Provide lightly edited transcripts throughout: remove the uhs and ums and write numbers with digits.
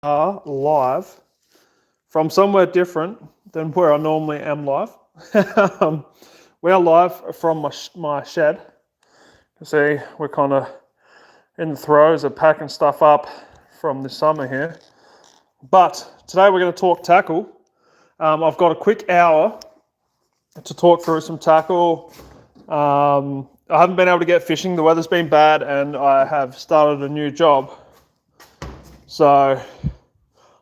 are live from somewhere different than where I normally am live. We are live from my shed. You see, we're kind of in the throes of packing stuff up from the summer here. But today we're going to talk tackle. I've got a quick hour to talk through some tackle. I haven't been able to get fishing. The weather's been bad and I have started a new job. So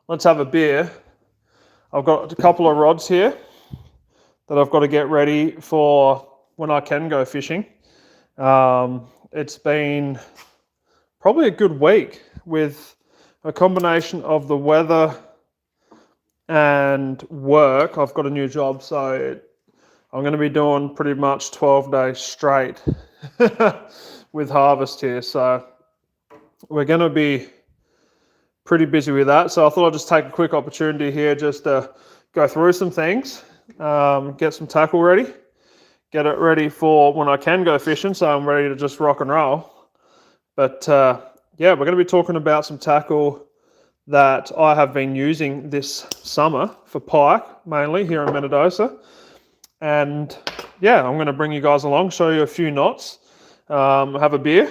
let's have a beer. I've got a couple of rods here that I've got to get ready for when I can go fishing. It's been probably a good week with a combination of the weather and work. I've got a new job, so I'm going to be doing pretty much 12 days straight with harvest here. So we're going to be pretty busy with that. So I thought I'd just take a quick opportunity here just to go through some things, get some tackle ready, get it ready for when I can go fishing, so I'm ready to just rock and roll. But yeah, we're going to be talking about some tackle that I have been using this summer for pike, mainly here in Metadosa. And yeah, I'm going to bring you guys along, show you a few knots, have a beer,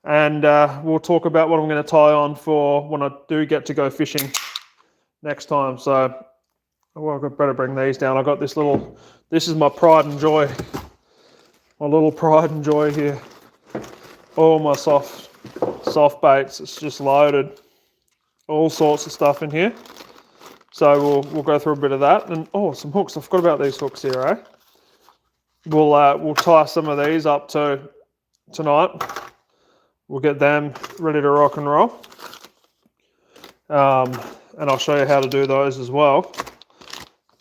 and we'll talk about what I'm going to tie on for when I do get to go fishing next time. So, well, I better bring these down. I got this is my pride and joy, my little pride and joy here. All my soft baits, it's just loaded, all sorts of stuff in here. So we'll go through a bit of that, and some hooks. I forgot about these hooks here, eh? We'll tie some of these up tonight. We'll get them ready to rock and roll. And I'll show you how to do those as well.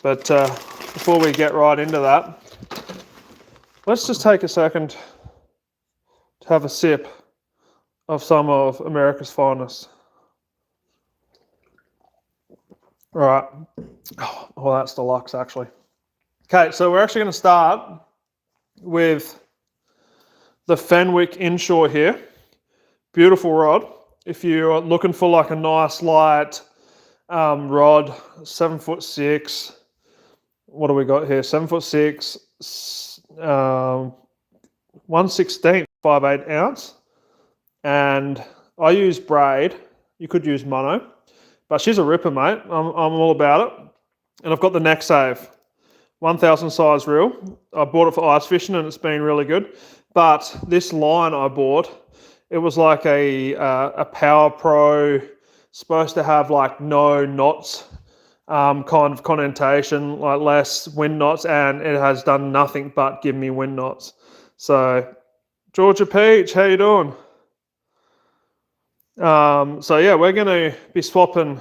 But before we get right into that, let's just take a second to have a sip of some of America's finest. All right. Oh, that's deluxe, actually. Okay, so we're actually going to start with the Fenwick inshore here. Beautiful rod. If you're looking for like a nice light rod, 7'6". What do we got here? 7'6", 1/16, 5/8 ounce. And I use braid. You could use mono, but she's a ripper, mate. I'm all about it. And I've got the Neck Save 1000 size reel. I bought it for ice fishing and it's been really good. But this line I bought, it was like a Power Pro, supposed to have like no knots, kind of connotation, like less wind knots, and it has done nothing but give me wind knots. So, Georgia Peach, how you doing? So yeah, we're going to be swapping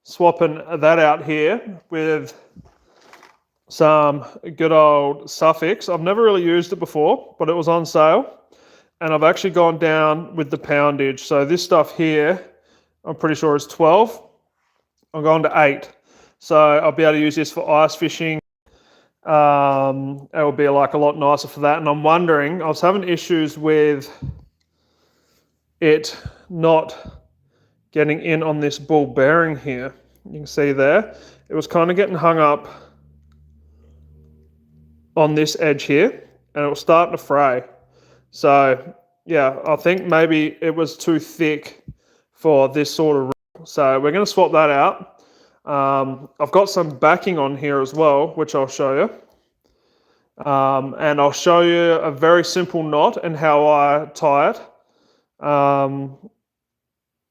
that out here with some good old Suffix. I've never really used it before, but it was on sale. And I've actually gone down with the poundage. So this stuff here, I'm pretty sure is 12. I'm going to 8. So I'll be able to use this for ice fishing. It will be like a lot nicer for that. And I'm wondering, I was having issues with it not getting in on this ball bearing here. You can see there. It was kind of getting hung up on this edge here. And it was starting to fray. So, yeah, I think maybe it was too thick for this sort of reel. So we're going to swap that out. I've got some backing on here as well, which I'll show you. And I'll show you a very simple knot and how I tie it.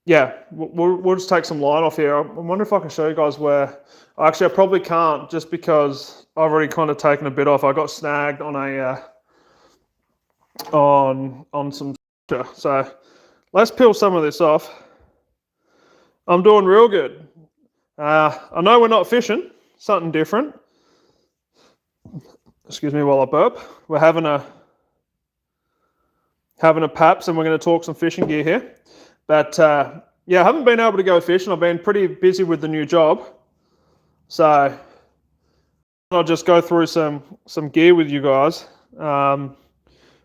Yeah, we'll just take some line off here. I wonder if I can show you guys where... Actually, I probably can't just because I've already kind of taken a bit off. I got snagged on a... on some, so let's peel some of this off. I'm doing real good. I know we're not fishing, something different. Excuse me while I burp. We're having a paps and we're going to talk some fishing gear here. But yeah, I haven't been able to go fishing. I've been pretty busy with the new job. So I'll just go through some gear with you guys.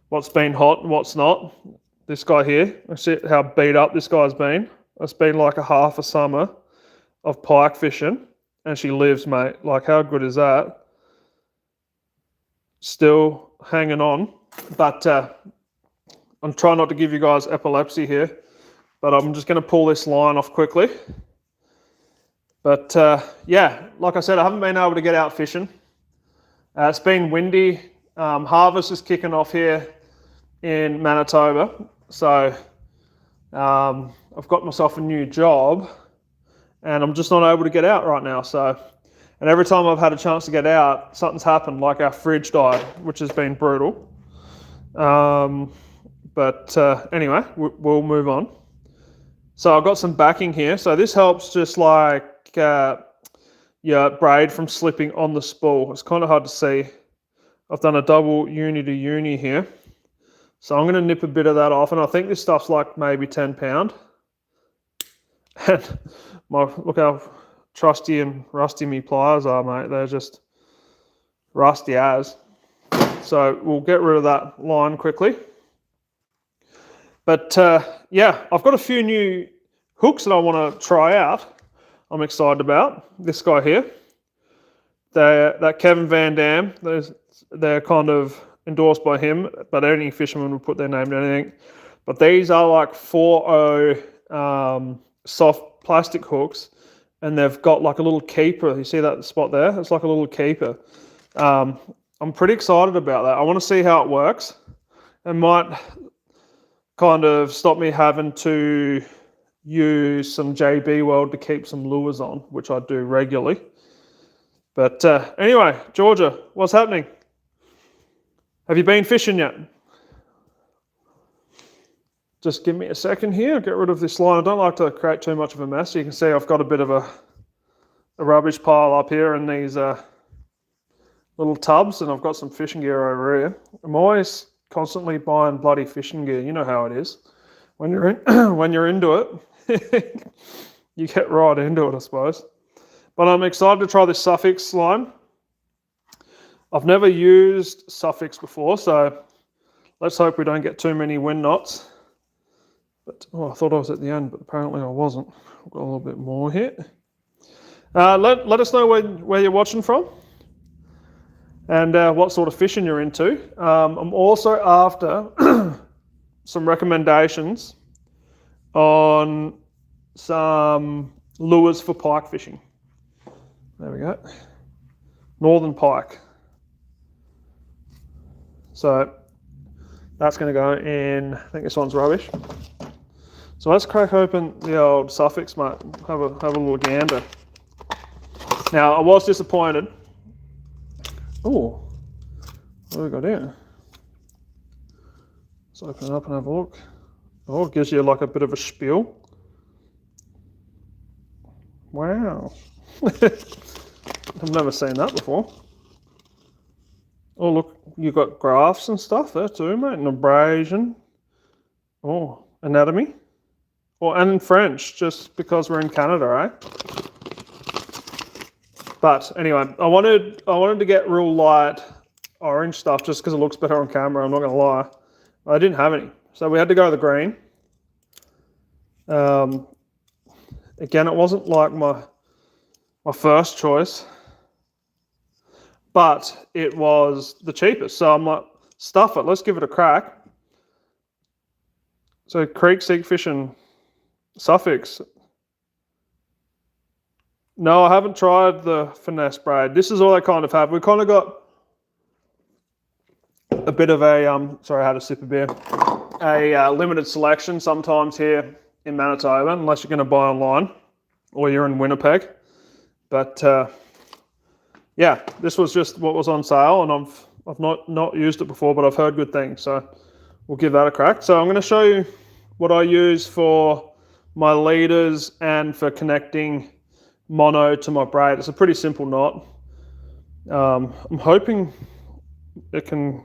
What's been hot and what's not. This guy here, let's see how beat up this guy's been. It's been like a half a summer of pike fishing, and she lives, mate. Like, how good is that? Still hanging on, but I'm trying not to give you guys epilepsy here, but I'm just going to pull this line off quickly. But yeah, like I said, I haven't been able to get out fishing. It's been windy. Harvest is kicking off here in Manitoba, so I've got myself a new job, and I'm just not able to get out right now. So, and every time I've had a chance to get out, something's happened. Like our fridge died, which has been brutal. But anyway, we'll move on. So I've got some backing here. So this helps just like your braid from slipping on the spool. It's kind of hard to see. I've done a double uni to uni here. So I'm going to nip a bit of that off. And I think this stuff's like maybe 10 pound. And look how trusty and rusty me pliers are, mate. They're just rusty as. So we'll get rid of that line quickly. But yeah, I've got a few new hooks that I want to try out. I'm excited about. This guy here. That Kevin Van Dam. They're kind of endorsed by him, but any fisherman will put their name to anything. But these are like 4.0 soft plastic hooks, and they've got like a little keeper. You see that spot there? It's like a little keeper. I'm pretty excited about that. I want to see how it works. It might kind of stop me having to use some JB Weld to keep some lures on, which I do regularly. But anyway, Georgia, what's happening? Have you been fishing yet? Just give me a second here. I'll get rid of this line. I don't like to create too much of a mess. You can see I've got a bit of a rubbish pile up here in these little tubs, and I've got some fishing gear over here. I'm always constantly buying bloody fishing gear. You know how it is. When you're in, when you're into it, you get right into it, I suppose. But I'm excited to try this Suffix line. I've never used Suffix before, so let's hope we don't get too many wind knots. But I thought I was at the end, but apparently I wasn't. I've got a little bit more here. Let us know where you're watching from and what sort of fishing you're into. I'm also after some recommendations on some lures for pike fishing. There we go. Northern pike. So that's going to go in, I think this one's rubbish. So let's crack open the old Suffix, mate. Have a little gander. Now, I was disappointed. Oh, what have we got here? Let's open it up and have a look. Oh, it gives you like a bit of a spiel. Wow. I've never seen that before. Oh, look, you've got graphs and stuff there too, mate, and abrasion. Oh, anatomy. Oh, and in French, just because we're in Canada, eh? But anyway, I wanted to get real light orange stuff just because it looks better on camera, I'm not going to lie. I didn't have any, so we had to go the green. Again, it wasn't like my first choice, but it was the cheapest. So I'm like, stuff it, let's give it a crack. So Creek Seek Fishing Suffix. No, I haven't tried the finesse braid. This is all I kind of have. We kind of got a bit of a, sorry, I had a sip of beer, a limited selection sometimes here in Manitoba, unless you're going to buy online or you're in Winnipeg. But yeah, this was just what was on sale, and I've not used it before, but I've heard good things, so we'll give that a crack. So I'm going to show you what I use for my leaders and for connecting mono to my braid. It's a pretty simple knot. I'm hoping it can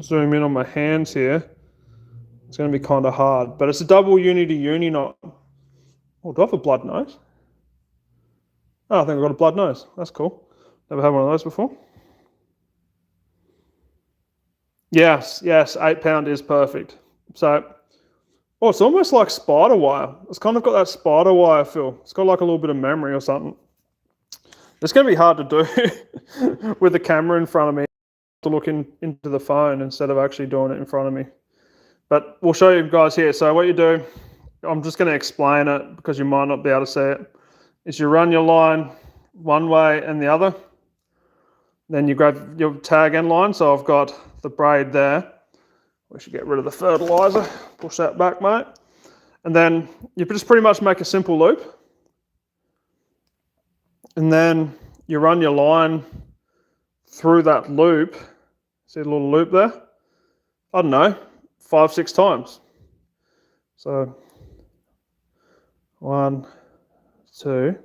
zoom in on my hands here. It's going to be kind of hard, but it's a double uni to uni knot. Oh, do I have a blood nose? Oh, I think I've got a blood nose. That's cool. Never had one of those before. Yes, 8 pound is perfect. So Oh, it's almost like spider wire. It's kind of got that spider wire feel. It's got like a little bit of memory or something. It's going to be hard to do with the camera in front of me, to look into the phone instead of actually doing it in front of me. But we'll show you guys here. So what you do, I'm just going to explain it because you might not be able to see it, is you run your line one way and the other. Then you grab your tag end line. So I've got the braid there. We should get rid of the fertilizer. Push that back, mate. And then you just pretty much make a simple loop. And then you run your line through that loop. See the little loop there? I don't know, 5-6 times. So 1, 2,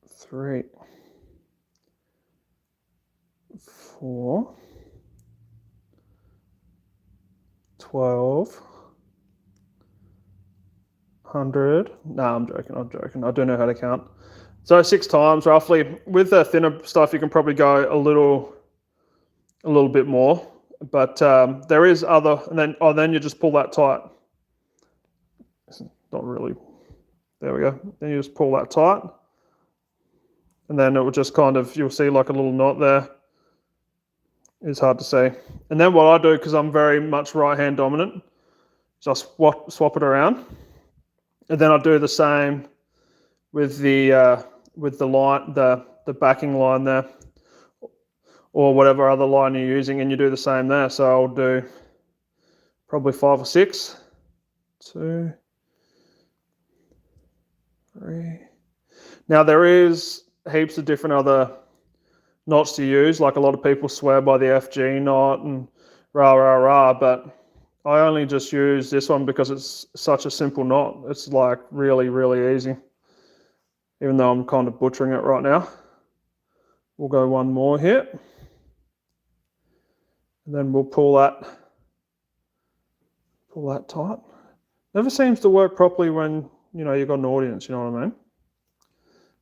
3, 4, 12, 100. No, I'm joking. I do know how to count. So 6 times roughly. With the thinner stuff, you can probably go a little bit more. But there is other, and then you just pull that tight. Not really. There we go. Then you just pull that tight. And then it will just kind of, you'll see like a little knot there. It's hard to see. And then what I do, because I'm very much right-hand dominant, is I swap it around. And then I do the same with the line, the backing line there, or whatever other line you're using, and you do the same there. So I'll do probably 5 or 6. 2, 3. Now there is heaps of different other knots to use. Like a lot of people swear by the FG knot and rah, but I only just use this one because it's such a simple knot. It's like really, really easy. Even though I'm kind of butchering it right now. We'll go one more here. And then we'll pull that tight. Never seems to work properly when, you know, you've got an audience, you know what I mean?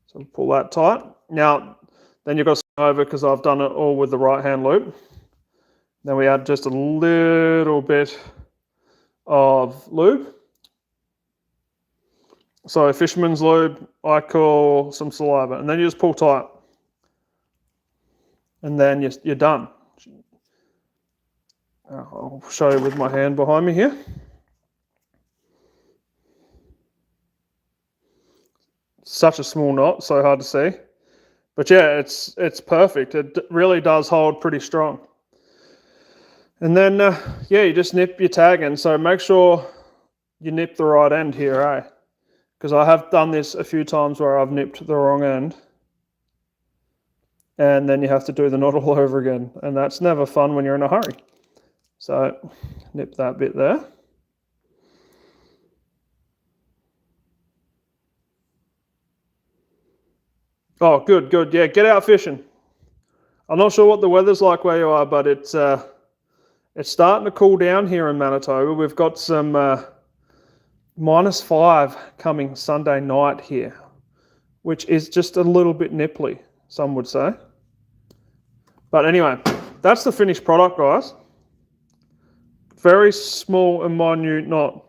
So pull that tight. Now, then you've got to swing over because I've done it all with the right hand loop. Then we add just a little bit of lube. So fisherman's lube, I call some saliva, and then you just pull tight. And then you're done. I'll show you with my hand behind me here. Such a small knot, so hard to see. But yeah, it's perfect. It really does hold pretty strong. And then, yeah, you just nip your tag in. So make sure you nip the right end here, eh? Because I have done this a few times where I've nipped the wrong end. And then you have to do the knot all over again. And that's never fun when you're in a hurry. So nip that bit there. Oh, good. Yeah, get out fishing. I'm not sure what the weather's like where you are, but it's starting to cool down here in Manitoba. We've got some -5 coming Sunday night here, which is just a little bit nipply, some would say. But anyway, that's the finished product, guys. Very small and minute knot.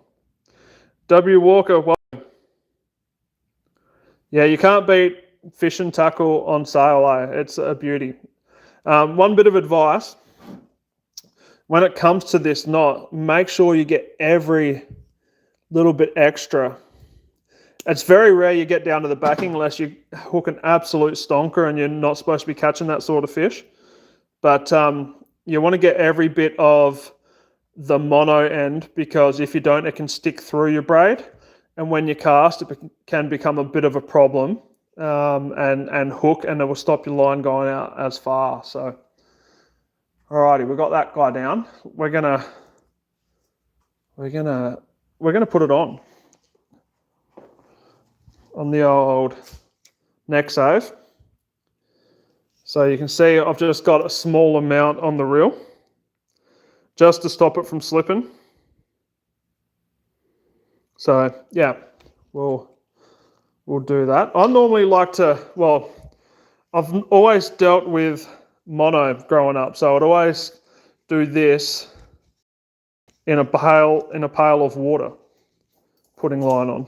W. Walker, welcome. Yeah, you can't beat fish and tackle on sale, eh? It's a beauty. One bit of advice, when it comes to this knot, make sure you get every little bit extra. It's very rare you get down to the backing unless you hook an absolute stonker and you're not supposed to be catching that sort of fish. But you want to get every bit of the mono end, because if you don't, it can stick through your braid. And when you cast, it can become a bit of a problem and hook, and it will stop your line going out as far. So, alrighty, we got that guy down. We're gonna put it on the old neck save. So you can see I've just got a small amount on the reel just to stop it from slipping. So yeah, we'll do that. I normally like to, well, I've always dealt with mono growing up, so I'd always do this in a pail of water, putting line on.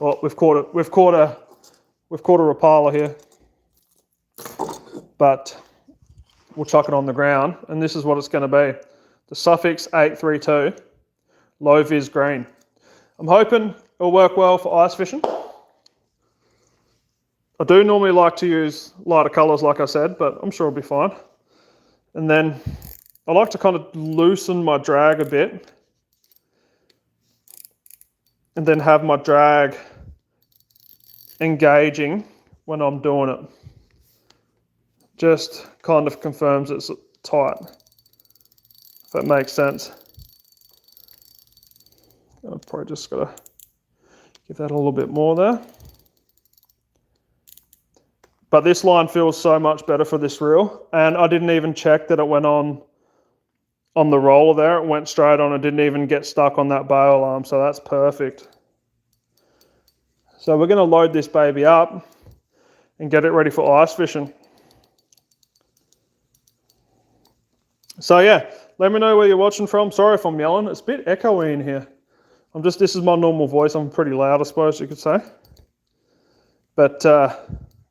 Well, we've caught a Rapala here, but we'll chuck it on the ground, and this is what it's going to be. The Suffix 832 low vis green. I'm hoping it'll work well for ice fishing. I do normally like to use lighter colours, like I said, but I'm sure it'll be fine. And then I like to kind of loosen my drag a bit, and then have my drag engaging when I'm doing it. Just kind of confirms it's tight, if that makes sense. I've probably just got to give that a little bit more there. But this line feels so much better for this reel, and I didn't even check that it went on the roller there. It went straight on. It didn't even get stuck on that bail arm, so that's perfect. So we're going to load this baby up and get it ready for ice fishing. So yeah, let me know where you're watching from. Sorry if I'm yelling. It's a bit echoey in here. This is my normal voice. I'm pretty loud, I suppose you could say. But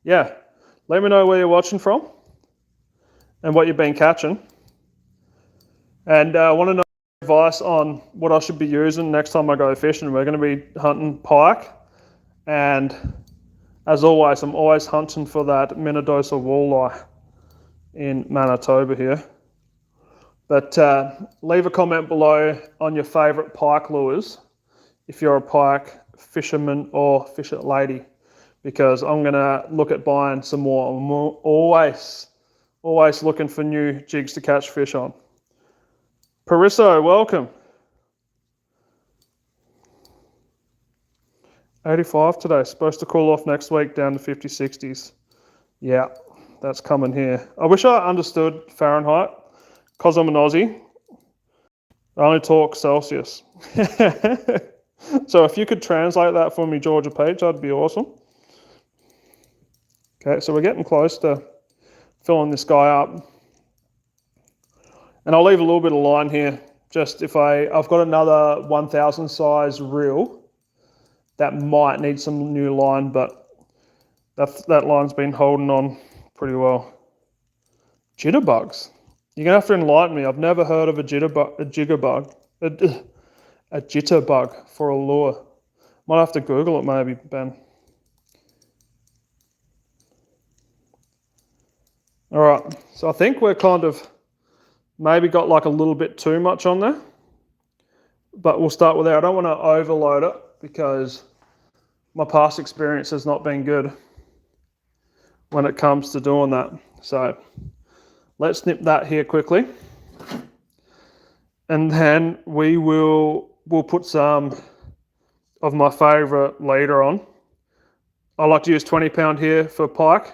yeah, let me know where you're watching from and what you've been catching. And I want to know advice on what I should be using next time I go fishing. We're going to be hunting pike, and as always, I'm always hunting for that Minnedosa walleye in Manitoba here. But leave a comment below on your favourite pike lures if you're a pike fisherman or fisher lady, because I'm going to look at buying some more. I'm always looking for new jigs to catch fish on. Parisso, welcome. 85 today, supposed to cool off next week down to 50, 60s. Yeah, that's coming here. I wish I understood Fahrenheit, because I'm an Aussie. I only talk Celsius. So if you could translate that for me, Georgia Peach, that'd be awesome. Okay, so we're getting close to filling this guy up. And I'll leave a little bit of line here, just if I've got another 1000 size reel that might need some new line, but that line's been holding on pretty well. Jitterbugs. You're going to have to enlighten me. I've never heard of a jitterbug for a lure. Might have to Google it maybe, Ben. All right, so I think we're kind of maybe got like a little bit too much on there, but we'll start with there. I don't want to overload it because my past experience has not been good when it comes to doing that. So let's snip that here quickly, and then we'll put some of my favourite leader on. I like to use 20 pound here for pike,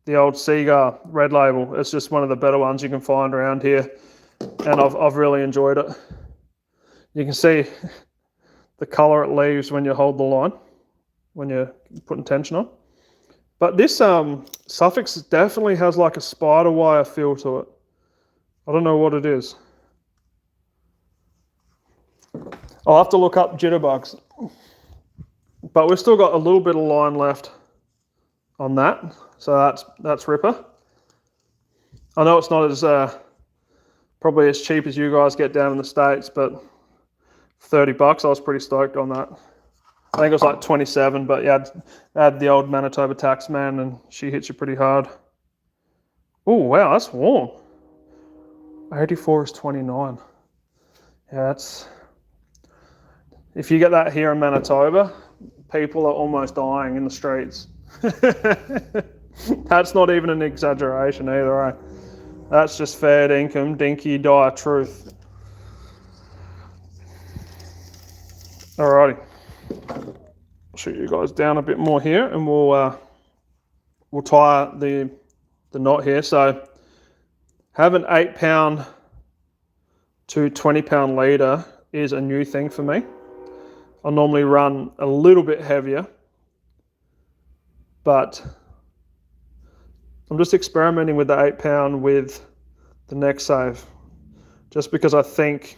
the old Seagull Red Label. It's just one of the better ones you can find around here, and I've really enjoyed it. You can see the colour it leaves when you hold the line, when you're putting tension on. But this Suffix definitely has like a spider wire feel to it. I don't know what it is. I'll have to look up jitterbugs. But we've still got a little bit of line left on that. So that's ripper. I know it's not as probably as cheap as you guys get down in the States, but $30, I was pretty stoked on that. I think it was like 27, but yeah, I had the old Manitoba tax man, and she hits you pretty hard. Oh wow, that's warm. 84 is 29. Yeah, that's. If you get that here in Manitoba, people are almost dying in the streets. That's not even an exaggeration either, eh? That's just fair dinkum, dinky, dire truth. Alrighty. I'll shoot you guys down a bit more here, and we'll tie the knot here. So have an 8 pound to 20 pound leader is a new thing for me. I normally run a little bit heavier, but I'm just experimenting with the 8 pound with the neck save, just because I think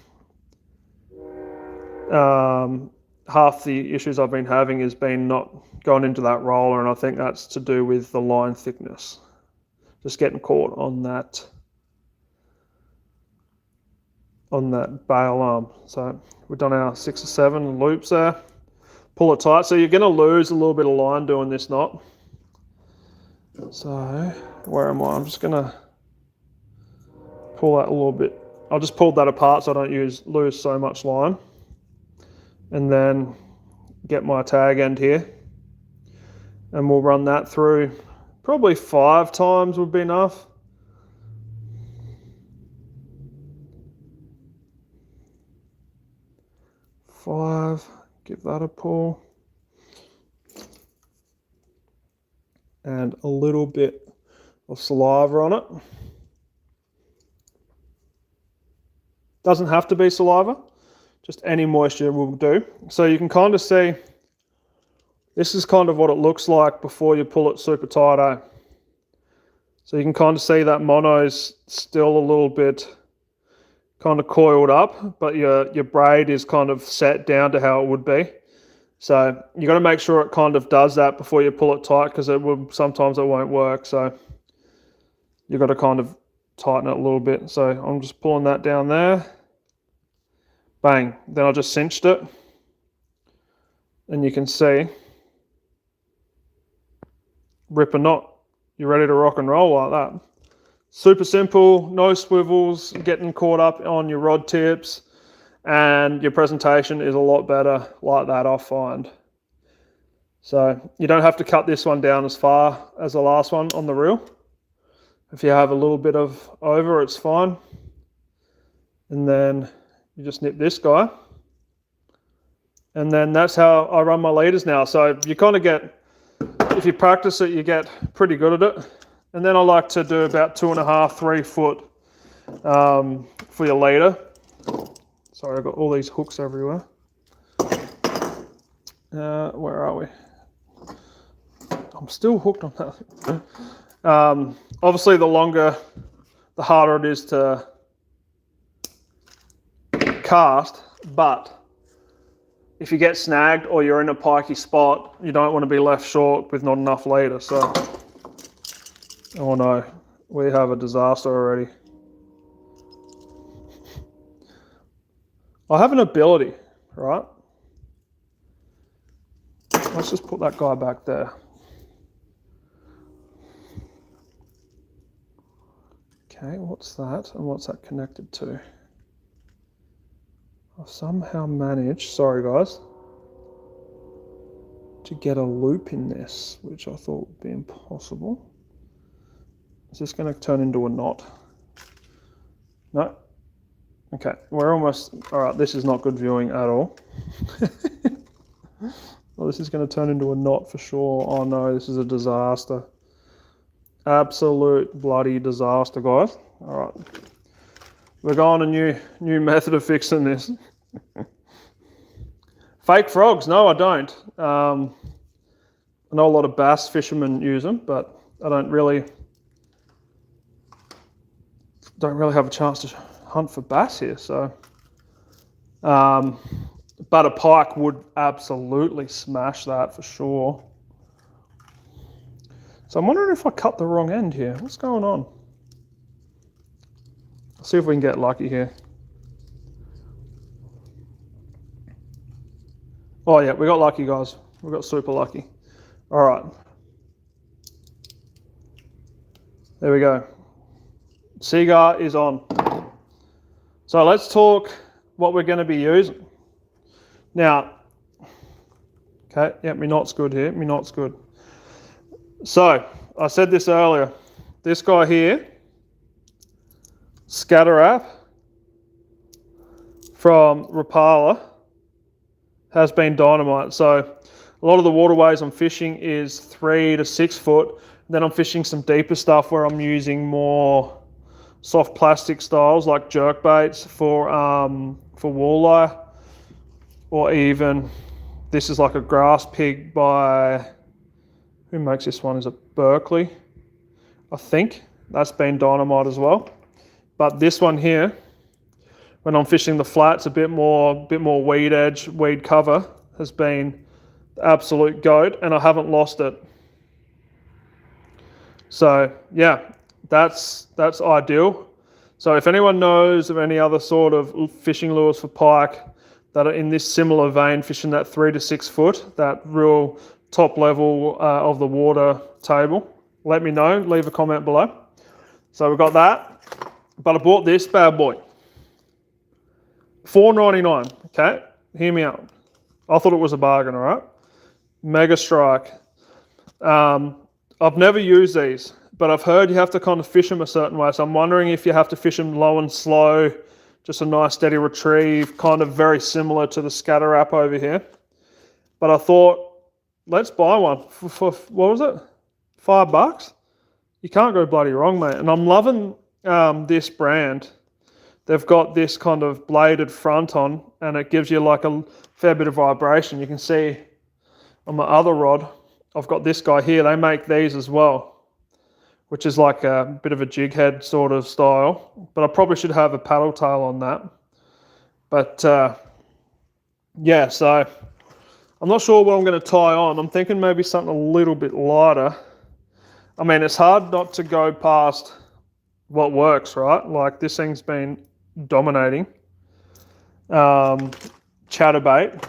half the issues I've been having has been not going into that roller, and I think that's to do with the line thickness. Just getting caught on that bail arm. So we've done our 6 or 7 loops there. Pull it tight. So you're going to lose a little bit of line doing this knot. So where am I? I'm just going to pull that a little bit. I just pulled that apart so I don't lose so much line. And then get my tag end here. And we'll run that through. Probably 5 times would be enough. Give that a pull. And a little bit of saliva on it. Doesn't have to be saliva, just any moisture will do. So you can kind of see, this is kind of what it looks like before you pull it super tight, eh? So you can kind of see that mono's still a little bit kind of coiled up, but your braid is kind of set down to how it would be. So you got to make sure it kind of does that before you pull it tight, because sometimes it won't work. So you've got to kind of tighten it a little bit. So I'm just pulling that down there. Bang. Then I just cinched it. And you can see, rip a knot. You're ready to rock and roll like that. Super simple, no swivels, getting caught up on your rod tips, and your presentation is a lot better like that, I find. So you don't have to cut this one down as far as the last one on the reel. If you have a little bit of over, it's fine. And then you just nip this guy. And then that's how I run my leaders now. So you kind of get, if you practice it, you get pretty good at it. And then I like to do about 2.5, 3 foot for your leader. Sorry, I've got all these hooks everywhere. Where are we? I'm still hooked on that. Obviously, the longer, the harder it is to cast, but if you get snagged or you're in a pikey spot, you don't want to be left short with not enough leader. So, oh no, we have a disaster already. I have an ability, right? Let's just put that guy back there. Okay, what's that? And what's that connected to? I've somehow managed, sorry guys, to get a loop in this, which I thought would be impossible. Is this going to turn into a knot? No? Okay, we're almost, all right, this is not good viewing at all. Well, this is going to turn into a knot for sure. Oh no, this is a disaster. Absolute bloody disaster, guys. All right. We're going a new method of fixing this. Fake frogs? No, I don't. I know a lot of bass fishermen use them, but I don't really have a chance to hunt for bass here. So, but a pike would absolutely smash that for sure. So I'm wondering if I cut the wrong end here. What's going on? Let's see if we can get lucky here. Oh yeah, we got lucky, guys. We got super lucky. All right. There we go. Seagar is on. So let's talk what we're going to be using. Now, okay, yeah, my knot's good here. My knot's good. So I said this earlier. This guy here, Scatter Wrap from Rapala, has been dynamite. So a lot of the waterways I'm fishing is 3 to 6 foot. Then I'm fishing some deeper stuff where I'm using more soft plastic styles like jerk baits for walleye, or even this is like a grass pig by, who makes this one? Is it Berkeley? I think that's been dynamite as well. But this one here, when I'm fishing the flats, a bit more weed edge, weed cover has been the absolute goat, and I haven't lost it. So yeah, that's ideal. So if anyone knows of any other sort of fishing lures for pike that are in this similar vein, fishing that 3 to 6 foot, that real top level of the water table, let me know. Leave a comment below. So we've got that, but I bought this bad boy, $4.99. Okay, hear me out. I thought it was a bargain. All right, Mega Strike. I've never used these, but I've heard you have to kind of fish them a certain way. So I'm wondering if you have to fish them low and slow, just a nice steady retrieve, kind of very similar to the scatter wrap over here. But I thought, let's buy one for what was it? $5? You can't go bloody wrong, mate. And I'm loving this brand. They've got this kind of bladed front on, and it gives you like a fair bit of vibration. You can see on my other rod, I've got this guy here. They make these as well, which is like a bit of a jig head sort of style. But I probably should have a paddle tail on that. But yeah, so I'm not sure what I'm going to tie on. I'm thinking maybe something a little bit lighter. I mean, it's hard not to go past what works, right? Like this thing's been dominating. Chatterbait.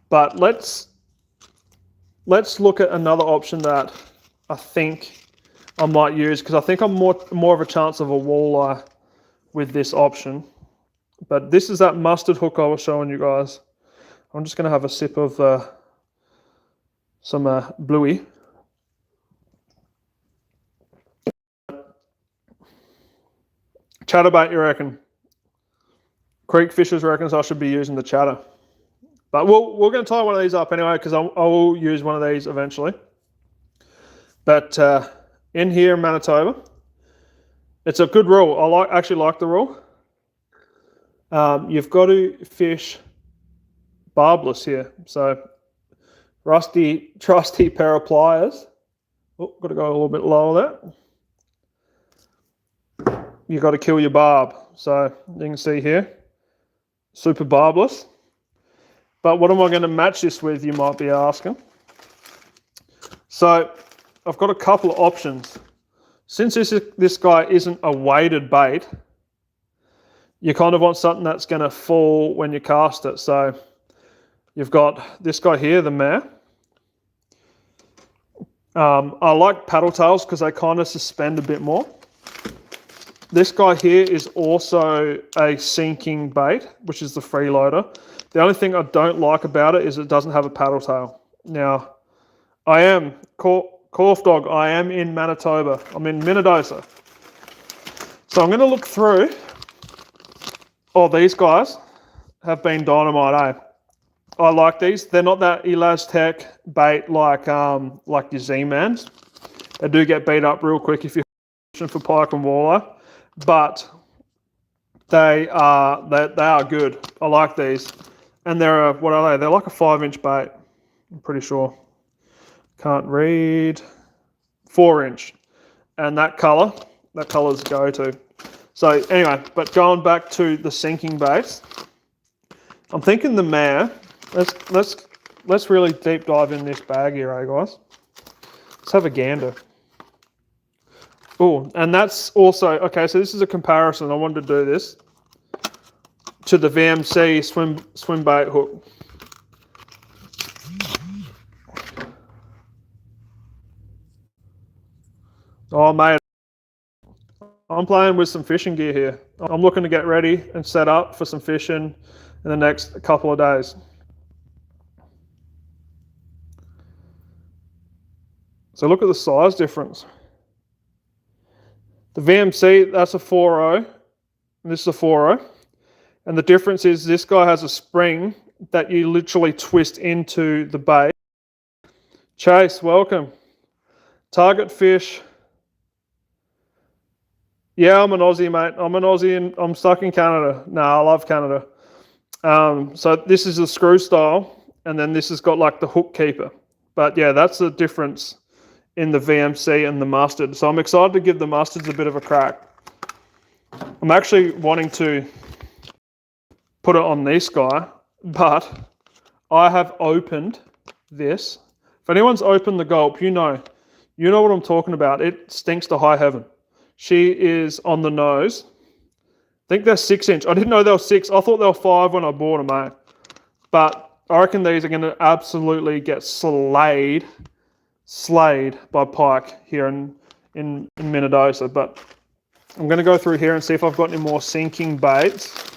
But let's look at another option that I think I might use, because I think I'm more of a chance of a walleye with this option. But this is that mustard hook I was showing you guys. I'm just going to have a sip of some bluey. Chatterbait, you reckon? Creek fishers reckons I should be using the chatter. But we're going to tie one of these up anyway, because I will use one of these eventually. But in here in Manitoba, it's a good rule. I actually like the rule. You've got to fish barbless here. So trusty pair of pliers. Oh, got to go a little bit lower there. You've got to kill your barb. So you can see here, super barbless. But what am I going to match this with, you might be asking? So I've got a couple of options. Since this guy isn't a weighted bait, you kind of want something that's going to fall when you cast it. So you've got this guy here, the mare. I like paddle tails because they kind of suspend a bit more. This guy here is also a sinking bait, which is the freeloader. The only thing I don't like about it is it doesn't have a paddle tail. Now, I am, Corf Dog, I am in Manitoba. I'm in Minnedosa. So I'm going to look through. Oh, these guys have been dynamite, eh? I like these. They're not that Elastec bait like your Z-Mans. They do get beat up real quick if you're fishing for pike and walleye, but they are good. I like these. And they're what are they? They're like a 5-inch bait, I'm pretty sure. Can't read. 4-inch. And that color's go-to. So anyway, but going back to the sinking baits, I'm thinking the mare. Let's really deep dive in this bag here, eh, guys? Let's have a gander. Oh, and that's also okay. So this is a comparison. I wanted to do this to the VMC swim bait hook. Oh mate, I'm playing with some fishing gear here. I'm looking to get ready and set up for some fishing in the next couple of days. So look at the size difference. The VMC, that's a 4.0, and this is a 4.0. And the difference is this guy has a spring that you literally twist into the bait. Chase, welcome. Target fish. Yeah, I'm an Aussie, mate. I'm an Aussie and I'm stuck in Canada. No, I love Canada. So this is the screw style, and then this has got like the hook keeper. But yeah, that's the difference in the VMC and the mustard. So I'm excited to give the mustards a bit of a crack. I'm actually wanting to put it on this guy, but I have opened this. If anyone's opened the Gulp, you know what I'm talking about. It stinks to high heaven. She is on the nose. I think they're 6-inch. I didn't know they were 6. I thought they were 5 when I bought them, mate. But I reckon these are going to absolutely get slayed by pike here in Minnedosa. But I'm going to go through here and see if I've got any more sinking baits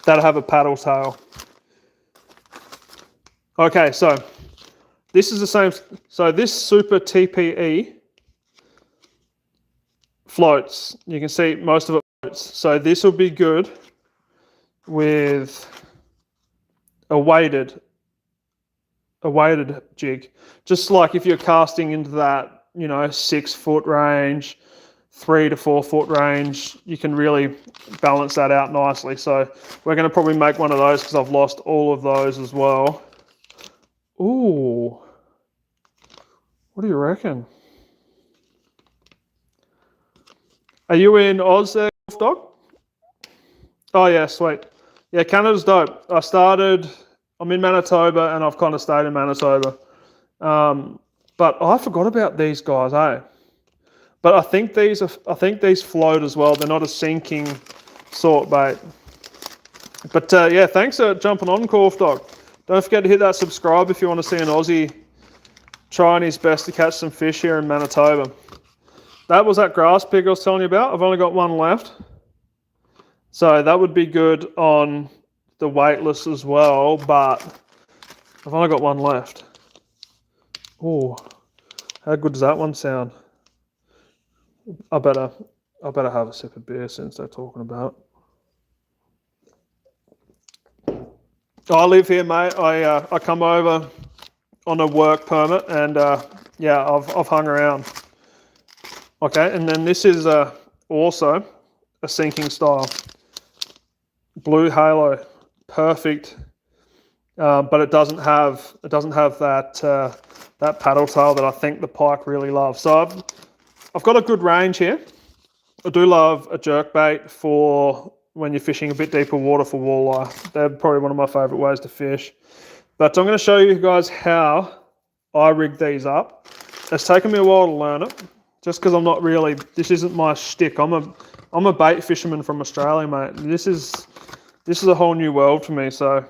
that have a paddle tail. Okay, so this is the same. So this Super TPE floats. You can see most of it floats. So this will be good with a weighted jig. Just like if you're casting into that, 6 foot range, 3 to 4 foot range, you can really balance that out nicely. So we're going to probably make one of those because I've lost all of those as well. Ooh, what do you reckon? Are you in Oz there, Dog? Oh yeah, sweet. Yeah, Canada's dope. I'm in Manitoba and I've kind of stayed in Manitoba. But I forgot about these guys, eh? But I think these float as well. They're not a sinking sort bait. But yeah, thanks for jumping on, Corf Dog. Don't forget to hit that subscribe if you want to see an Aussie trying his best to catch some fish here in Manitoba. That was that grass pig I was telling you about. I've only got one left. So that would be good on the weightless as well, but I've only got one left. Oh, how good does that one sound? I better have a sip of beer since they're talking about it. I live here, mate. I come over on a work permit, and yeah, I've hung around. Okay, and then this is also a sinking style, blue halo, perfect, but it doesn't have that that paddle tail that I think the pike really loves. So I've got a good range here. I do love a jerkbait for when you're fishing a bit deeper water for walleye. They're probably one of my favourite ways to fish. But I'm going to show you guys how I rig these up. It's taken me a while to learn it, just because I'm not really, this isn't my shtick. I'm a bait fisherman from Australia, mate. This is a whole new world for me, so.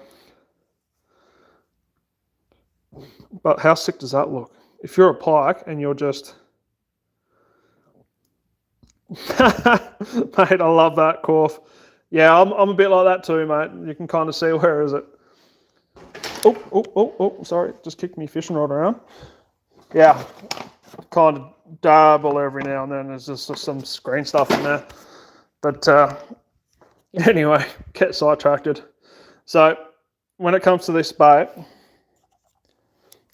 But how sick does that look? If you're a pike and you're just, mate, I love that, Corf. Yeah, I'm a bit like that too, mate. You can kind of see, where is it? Oh, sorry, just kicked me fishing rod around. Yeah, kind of dabble every now and then. There's just some screen stuff in there. But anyway, get sidetracked. So when it comes to this bait,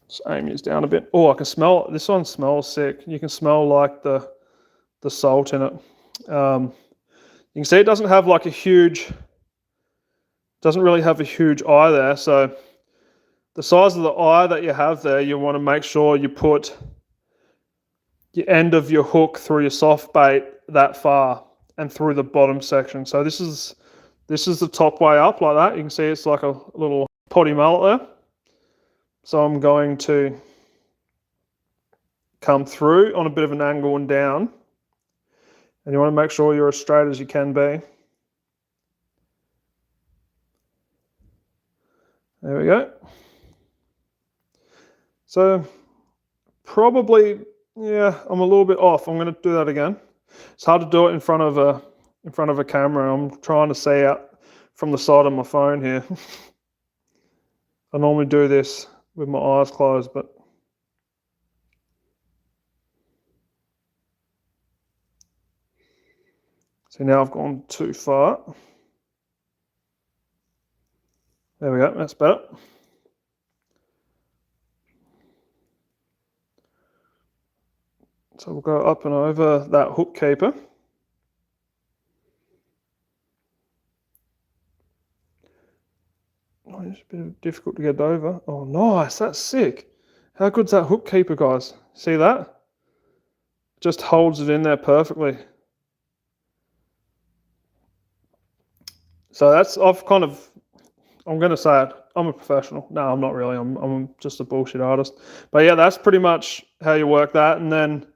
just aim yours down a bit. Oh, I can smell it. This one smells sick. You can smell like the salt in it. You can see it doesn't have like doesn't really have a huge eye there. So the size of the eye that you have there, you want to make sure you put the end of your hook through your soft bait that far and through the bottom section. So this is the top way up like that. You can see it's like a little potty mullet there. So I'm going to come through on a bit of an angle and down. And you want to make sure you're as straight as you can be. There we go. So probably, yeah, I'm a little bit off. I'm going to do that again. It's hard to do it in front of a camera. I'm trying to see out from the side of my phone here. I normally do this with my eyes closed, but see, now I've gone too far. There we go, that's better. So we'll go up and over that hook keeper. Oh, it's a bit difficult to get over. Oh, nice, that's sick. How good's that hook keeper, guys? See that? Just holds it in there perfectly. So that's, I'm going to say it, I'm a professional. No, I'm not really. I'm just a bullshit artist. But yeah, that's pretty much how you work that. And then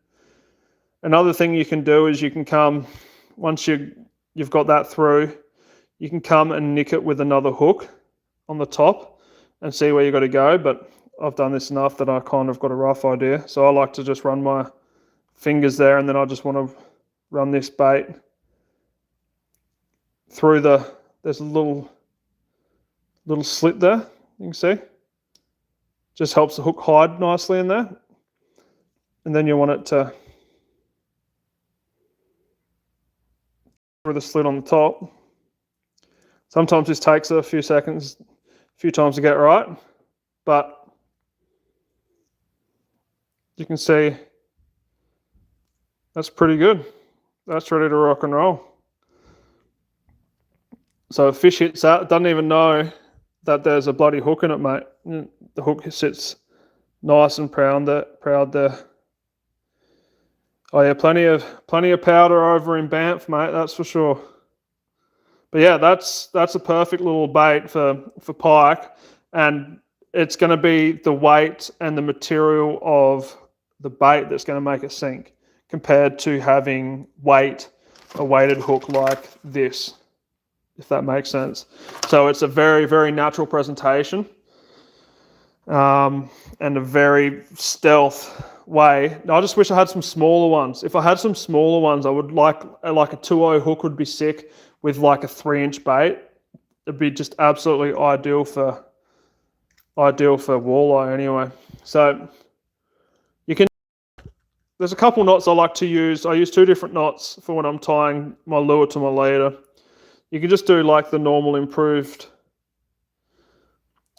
another thing you can do is you can come, once you've got that through, you can come and nick it with another hook on the top and see where you got to go. But I've done this enough that I kind of got a rough idea. So I like to just run my fingers there, and then I just want to run this bait through there's a little slit there, you can see. Just helps the hook hide nicely in there. And then you want it to, through the slit on the top. Sometimes this takes a few seconds, a few times to get right, but you can see that's pretty good. That's ready to rock and roll. So if fish hits that, doesn't even know that there's a bloody hook in it, mate. The hook sits nice and proud there. Oh yeah, plenty of powder over in Banff, mate. That's for sure. But yeah, that's a perfect little bait for pike, and it's going to be the weight and the material of the bait that's going to make it sink, compared to having a weighted hook like this, if that makes sense. So it's a very, very natural presentation, and a very stealth way. I just wish I had some smaller ones. If I had some smaller ones, I would like a 2.0 hook would be sick with like a 3-inch bait. It'd be just absolutely ideal for walleye anyway. So there's a couple knots I like to use. I use 2 different knots for when I'm tying my lure to my leader. You can just do like the normal improved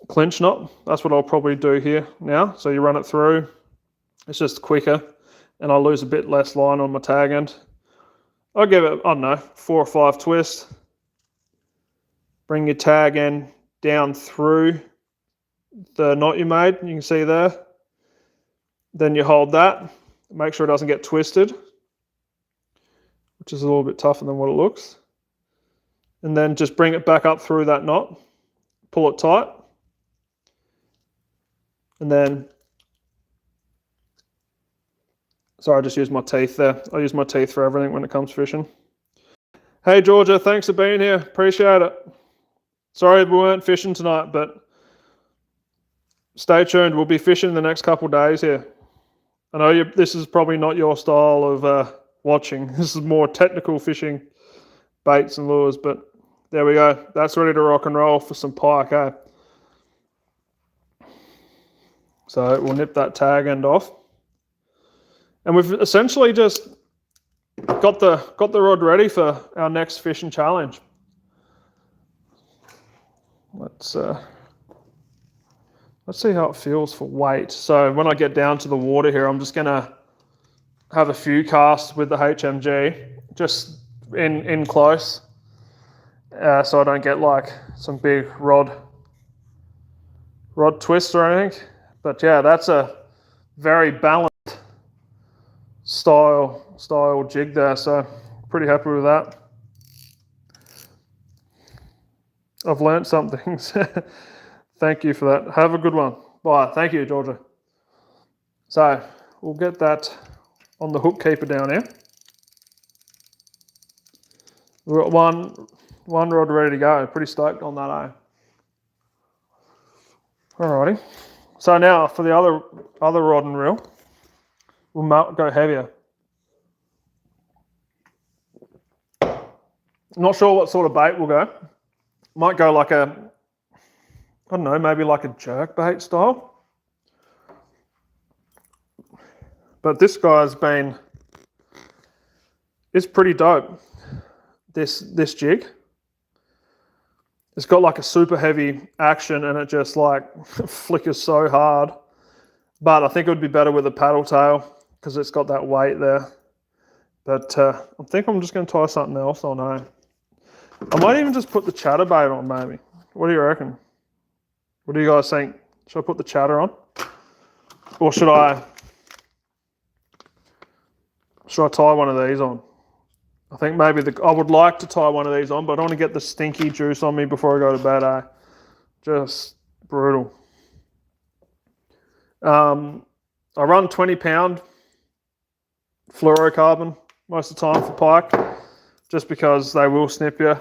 clinch knot. That's what I'll probably do here now. So you run it through. It's just quicker, and I'll lose a bit less line on my tag end. I'll give it, I don't know, 4 or 5 twists. Bring your tag end down through the knot you made. You can see there. Then you hold that. Make sure it doesn't get twisted, which is a little bit tougher than what it looks. And then just bring it back up through that knot. Pull it tight. And then, sorry, I just used my teeth there. I use my teeth for everything when it comes fishing. Hey, Georgia, thanks for being here. Appreciate it. Sorry we weren't fishing tonight, but stay tuned. We'll be fishing the next couple of days here. I know this is probably not your style of watching. This is more technical fishing, baits and lures, but there we go. That's ready to rock and roll for some pike, eh? So we'll nip that tag end off. And we've essentially just got the rod ready for our next fishing challenge. Let's see how it feels for weight. So when I get down to the water here, I'm just gonna have a few casts with the HMG, just in close, so I don't get like some big rod twist or anything. But yeah, that's a very balanced style jig there, so pretty happy with that. I've learned some things. Thank you for that. Have a good one. Bye. Thank you, Georgia. So we'll get that on the hook keeper down here. We've got one rod ready to go. Pretty stoked on that, eh? Alrighty. So now for the other rod and reel, we'll go heavier. Not sure what sort of bait we'll go. Might go like I don't know, maybe like a jerk bait style. But this guy's it's pretty dope. This jig. It's got like a super heavy action, and it just like flickers so hard. But I think it would be better with a paddle tail because it's got that weight there. But I think I'm just going to tie something else on, eh? I might even just put the chatterbait on, maybe. What do you reckon? What do you guys think? Should I put the chatter on? Or should I tie one of these on? I think maybe I would like to tie one of these on, but I don't want to get the stinky juice on me before I go to bed. Just brutal. I run 20-pound fluorocarbon most of the time for pike, just because they will snip you.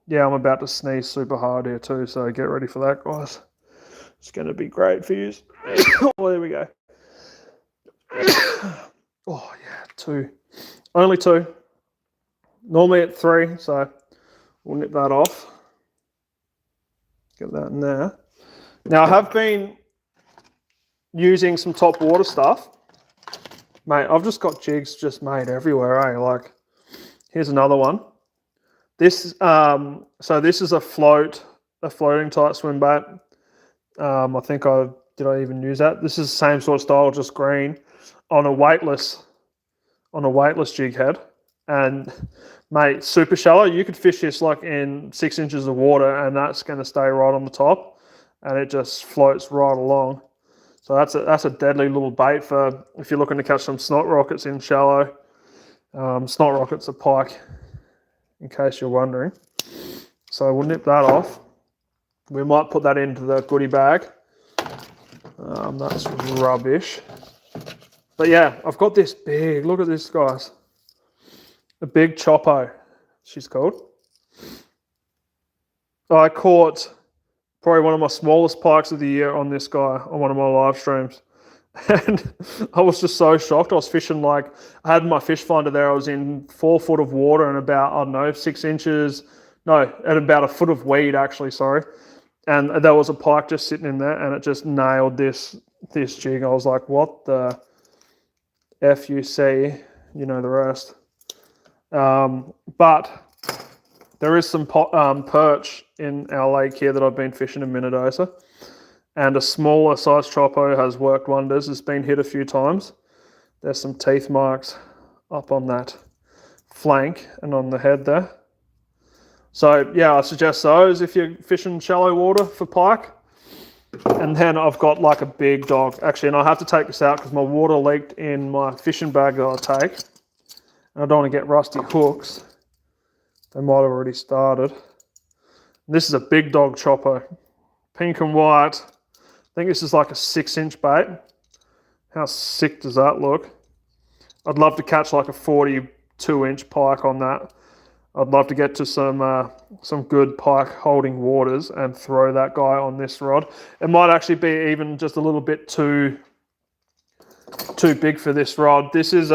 Yeah, I'm about to sneeze super hard here too, so get ready for that, guys. It's going to be great for you. Oh, there we go. Oh, yeah, 2. Only 2. Normally at 3, so we'll nip that off. Get that in there. Now, I have been using some top water stuff. Mate, I've just got jigs just made everywhere, eh? Like, here's another one. This, so this is a floating type swim bait. I think did I even use that? This is the same sort of style, just green, on a weightless jig head. And mate, super shallow. You could fish this like in 6 inches of water, and that's going to stay right on the top, and it just floats right along. So that's a deadly little bait for if you're looking to catch some snot rockets in shallow. Snot rockets are pike, in case you're wondering. So we'll nip that off. We might put that into the goodie bag. That's rubbish. But yeah, I've got this big, look at this, guys. A big choppo, she's called. I caught probably one of my smallest pikes of the year on this guy on one of my live streams. And I was just so shocked. I was fishing like, I had my fish finder there. I was in 4 foot of water and about, I don't know, 6 inches. No, at about a foot of weed, actually, sorry. And there was a pike just sitting in there, and it just nailed this jig. I was like, what the FUC? You know the rest. But there is some perch in our lake here that I've been fishing in Minnedosa. And a smaller size choppo has worked wonders. It's been hit a few times. There's some teeth marks up on that flank and on the head there. So yeah, I suggest those if you're fishing shallow water for pike. And then I've got like a big dog. Actually, and I have to take this out because my water leaked in my fishing bag that I take. And I don't want to get rusty hooks. They might have already started. And this is a big dog choppo. Pink and white. I think this is like a 6-inch bait. How sick does that look? I'd love to catch like a 42-inch pike on that. I'd love to get to some good pike holding waters and throw that guy on this rod. It might actually be even just a little bit too big for this rod. This is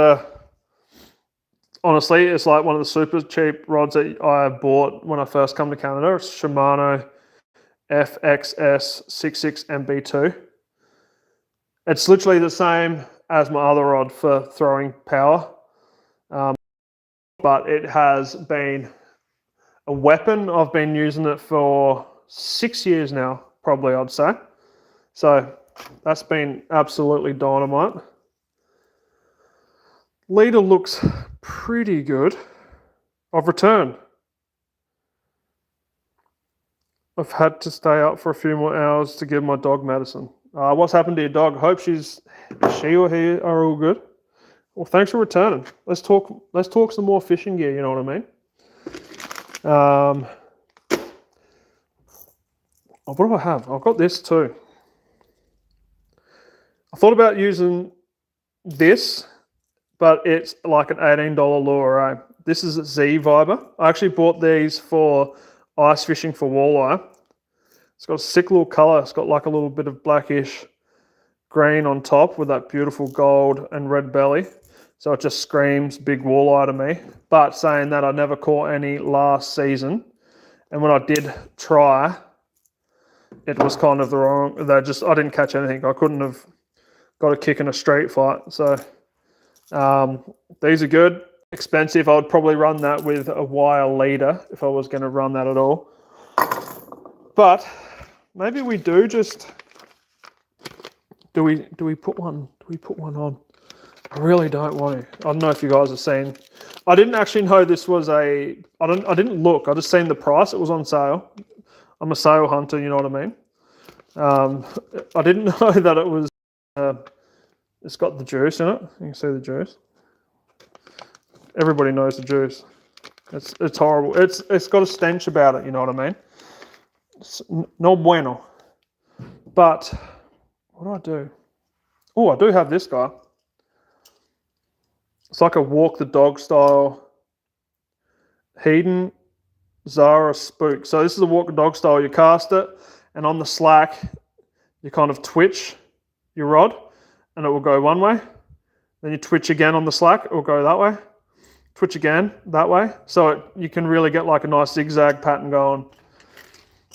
honestly, it's like one of the super cheap rods that I bought when I first come to Canada. It's Shimano FXS 66 MB2. It's literally the same as my other rod for throwing power. But it has been a weapon. I've been using it for 6 years now, probably, I'd say. So that's been absolutely dynamite. Leader looks pretty good. I've returned. I've had to stay up for a few more hours to give my dog medicine. What's happened to your dog? I hope she or he are all good. Well, thanks for returning. Let's talk some more fishing gear, you know what I mean? What do I have? I've got this too. I thought about using this, but it's like an $18 lure, eh? This is a Z Viber. I actually bought these for ice fishing for walleye. It's got a sick little color. It's got like a little bit of blackish green on top with that beautiful gold and red belly. So it just screams big walleye to me. But saying that, I never caught any last season. And when I did try, it was kind of the wrong. I didn't catch anything. I couldn't have got a kick in a street fight. So these are good. Expensive. I would probably run that with a wire leader if I was going to run that at all. But maybe we do just. Do we put one? Do we put one on? I really don't want to. I don't know if you guys have seen. I didn't actually know this was I didn't look. I just seen the price. It was on sale. I'm a sale hunter. You know what I mean? I didn't know that it was. It's got the juice in it. You can see the juice. everybody knows the juice. It's horrible. It's got a stench about it, you know what I mean? It's no bueno. But what do? Oh, I do have this guy. It's like a walk the dog style Hedon Zara spook. So this is a walk the dog style. You cast it, and on the slack, you kind of twitch your rod, and it will go one way. Then you twitch again on the slack, it will go that way. Twitch again that way. So you can really get like a nice zigzag pattern going.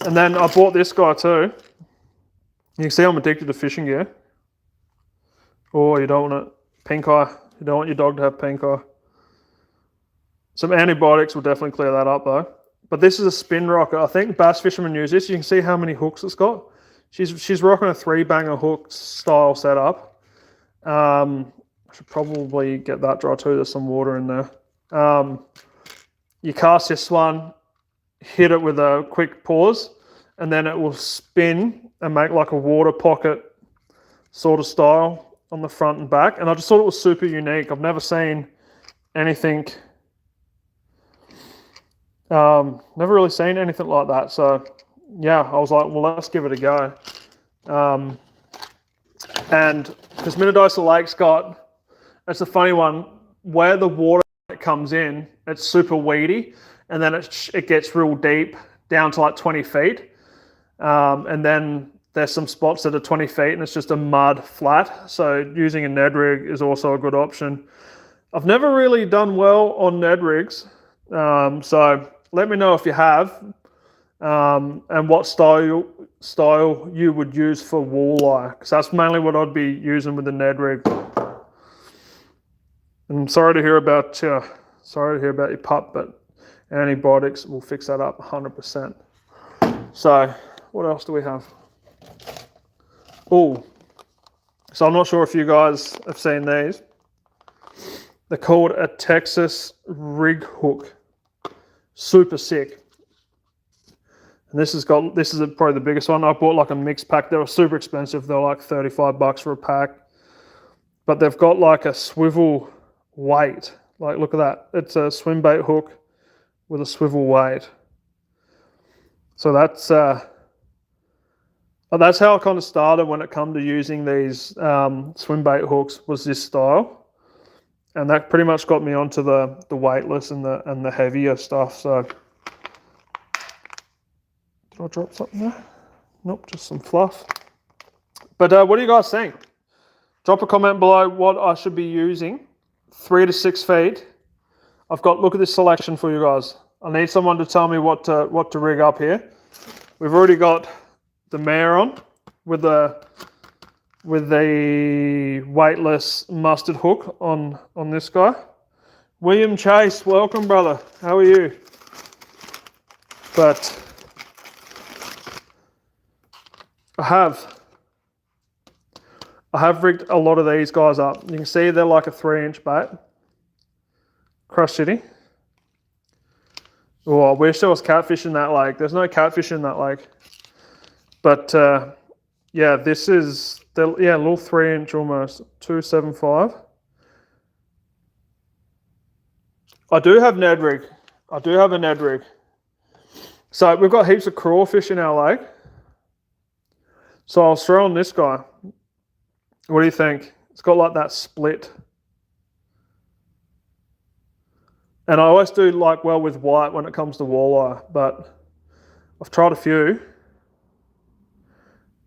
And then I bought this guy too. You can see I'm addicted to fishing gear. Oh, you don't want it. Pink eye. You don't want your dog to have pink eye. Some antibiotics will definitely clear that up though. But this is a spin rocker. I think bass fishermen use this. You can see how many hooks it's got. She's rocking a 3-banger hook style setup. I should probably get that dry too. There's some water in there. You cast this one, hit it with a quick pause, and then it will spin and make like a water pocket sort of style on the front and back. And I just thought it was super unique. I've never seen anything, never really seen anything like that. So yeah, I was like, well, let's give it a go. And because Minnedosa Lake's got, it's a funny one, where the water comes in, it's super weedy, and then it gets real deep down to like 20 feet. And then there's some spots that are 20 feet and it's just a mud flat. So using a Ned rig is also a good option. I've never really done well on Ned rigs. So let me know if you have, and what style you would use for walleye, because that's mainly what I'd be using with the Ned rig. And sorry to hear about your pup, but antibiotics will fix that up 100%. So what else do we have? Oh, so I'm not sure if you guys have seen these. They're called a Texas rig hook. Super sick. And this is probably the biggest one. I bought like a mixed pack. They were super expensive. They're like $35 for a pack. But they've got like a swivel weight. Like, look at that. It's a swim bait hook with a swivel weight. So that's how I kind of started when it come to using these swim bait hooks, was this style. And that pretty much got me onto the weightless and the heavier stuff. So did I drop something there? Nope, just some fluff. But what do you guys think? Drop a comment below what I should be using. 3 to 6 feet. Look at this selection for you guys. I need someone to tell me what to rig up here. We've already got the mare on with the weightless mustard hook on this guy. William Chase, welcome brother. How are you? But I have rigged a lot of these guys up. You can see they're like a 3-inch bait. Crush City. Oh, I wish there was catfish in that lake. There's no catfish in that lake. But yeah, this is a little 3-inch almost, 275. I do have Ned rig. I do have a Ned rig. So we've got heaps of crawfish in our lake. So I'll throw on this guy. What do you think? It's got like that split. And I always do like well with white when it comes to walleye, but I've tried a few.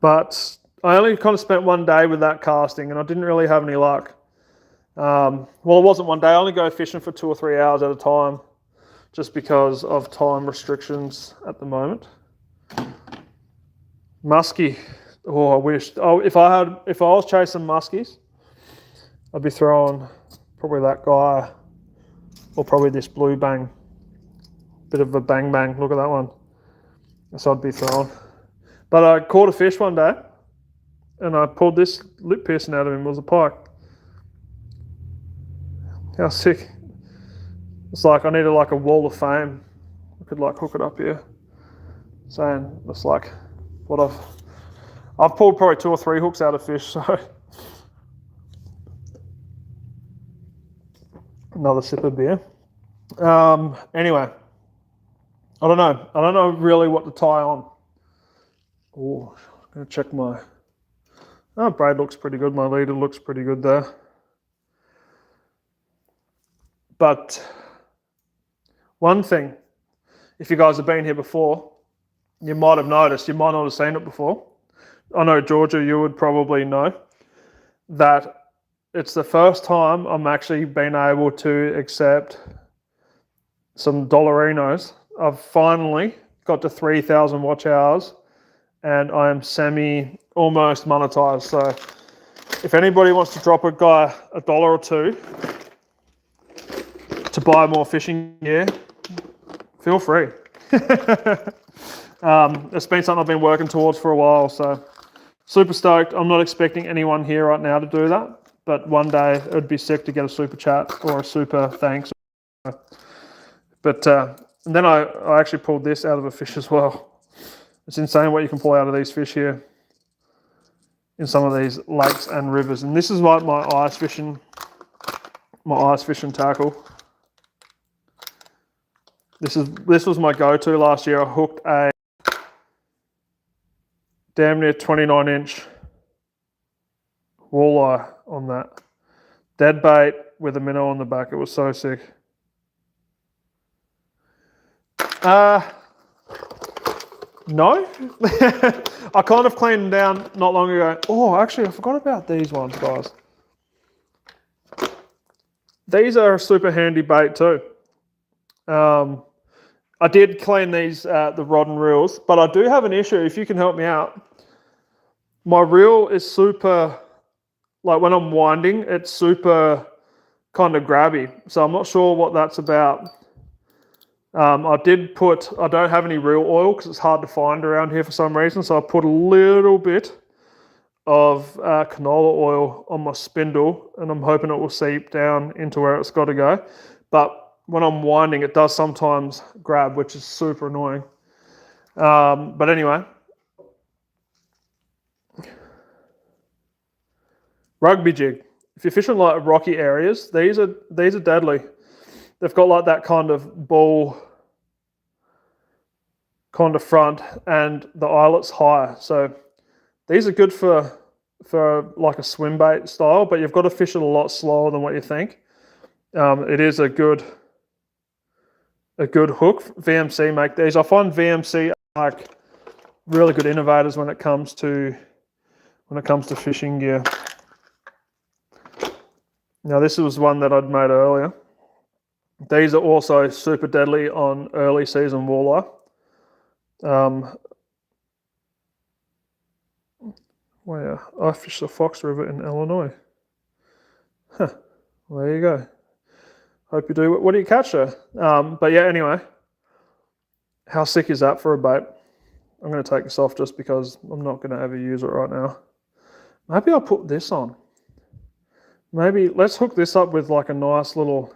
But I only kind of spent one day with that casting and I didn't really have any luck. Well, it wasn't one day. I only go fishing for 2 or 3 hours at a time just because of time restrictions at the moment. Muskie. Oh, I wish. Oh, if I was chasing muskies, I'd be throwing probably that guy or probably this blue bang. Bit of a bang bang. Look at that one. That's what I'd be throwing. But I caught a fish one day and I pulled this lip piercing out of him. It was a pike. How sick. It's like I needed like a wall of fame. I could like hook it up here. Saying it's like what I've pulled probably 2 or 3 hooks out of fish, so Another sip of beer. Anyway, I don't know. I don't know really what to tie on. Oh, I'm going to check my... Oh, braid looks pretty good. My leader looks pretty good there. But one thing, if you guys have been here before, you might have noticed, you might not have seen it before. I know, Georgia, you would probably know that it's the first time I'm actually been able to accept some Dollarinos. I've finally got to 3,000 watch hours and I am almost monetized. So if anybody wants to drop a guy $1 or $2 to buy more fishing gear, feel free. It's been something I've been working towards for a while, so super stoked. I'm not expecting anyone here right now to do that, but one day it'd be sick to get a super chat or a super thanks. But and then I actually pulled this out of a fish as well. It's insane what you can pull out of these fish here in some of these lakes and rivers. And this is like my ice fishing tackle. This was my go-to last year. I hooked a damn near 29-inch walleye on that. Dead bait with a minnow on the back. It was so sick. No. I kind of cleaned them down not long ago. Oh, actually, I forgot about these ones, guys. These are a super handy bait too. I did clean these, the rod and reels, but I do have an issue, if you can help me out. My reel is super, like when I'm winding, it's super kind of grabby. So I'm not sure what that's about. I don't have any reel oil because it's hard to find around here for some reason. So I put a little bit of canola oil on my spindle and I'm hoping it will seep down into where it's got to go. But when I'm winding, it does sometimes grab, which is super annoying. But anyway, rugby jig. If you're fishing like rocky areas, these are deadly. They've got like that kind of ball kind of front and the eyelet's higher. So these are good for like a swim bait style, but you've got to fish it a lot slower than what you think. It is a good hook. VMC make these. I find VMC are like really good innovators when it comes to fishing gear. Now this was one that I'd made earlier. These are also super deadly on early season walleye. Where I fish the Fox River in Illinois. Huh. Well, there you go. Hope you do. What do you catch there? But yeah, anyway, how sick is that for a bait? I'm going to take this off just because I'm not going to ever use it right now. Maybe I'll put this on. Maybe let's hook this up with like a nice little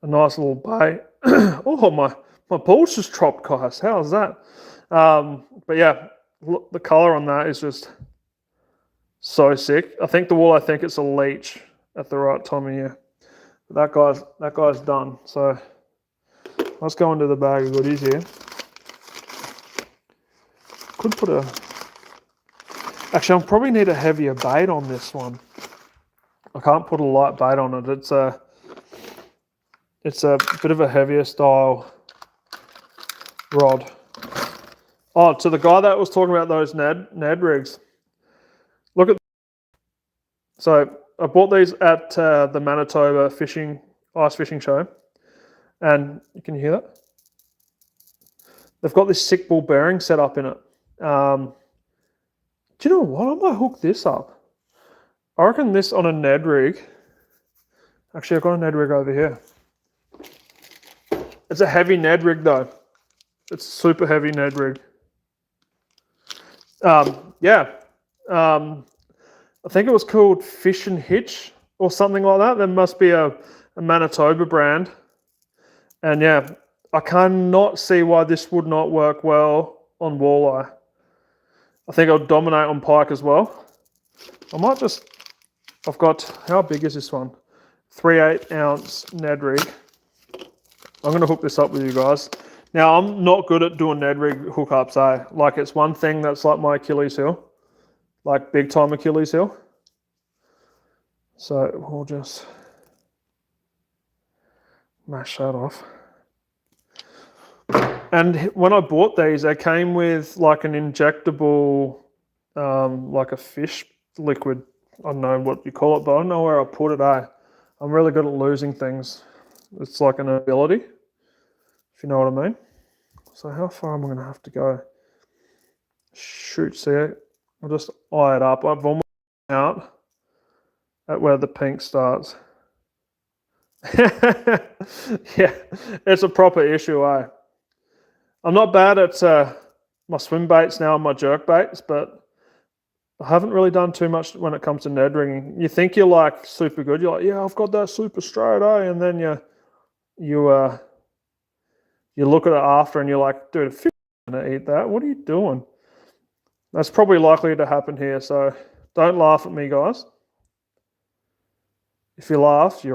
bait. Oh, my balls just dropped, guys. How's that? But yeah, look, the color on that is just so sick. I think it's a leech at the right time of year. But that guy's done. So let's go into the bag of goodies here. Could put actually, I'll probably need a heavier bait on this one. I can't put a light bait on it. It's a bit of a heavier style rod. Oh, to the guy that was talking about those Ned rigs. Look at. So I bought these at the Manitoba ice fishing show, and you can hear that. They've got this sick ball bearing set up in it. Do you know what? I might hook this up. I reckon this on a Ned rig. Actually, I've got a Ned rig over here. It's a heavy Ned rig though. It's a super heavy Ned rig. Yeah. I think it was called Fish and Hitch or something like that. There must be a Manitoba brand. And yeah, I cannot see why this would not work well on walleye. I think it'll dominate on pike as well. I've got, how big is this one? 3/8 ounce Ned rig. I'm going to hook this up with you guys. Now, I'm not good at doing Ned rig hookups, eh? Like, it's one thing that's like my Achilles heel. Like, big time Achilles heel. So, we'll just mash that off. And when I bought these, they came with like an injectable, like a fish liquid. I don't know what you call it, but I don't know where I put it, eh? I'm really good at losing things. It's like an ability, if you know what I mean. So how far am I going to have to go? Shoot, see it? I'll just eye it up. I've almost out at where the pink starts. Yeah, it's a proper issue, eh? I'm not bad at my swim baits now and my jerk baits, but I haven't really done too much when it comes to Ned rigging. You think you're like super good. You're like, yeah, I've got that super straight, eh? And then you look at it after and you're like, dude, a fish is gonna eat that. What are you doing? That's probably likely to happen here. So don't laugh at me, guys. If you laugh,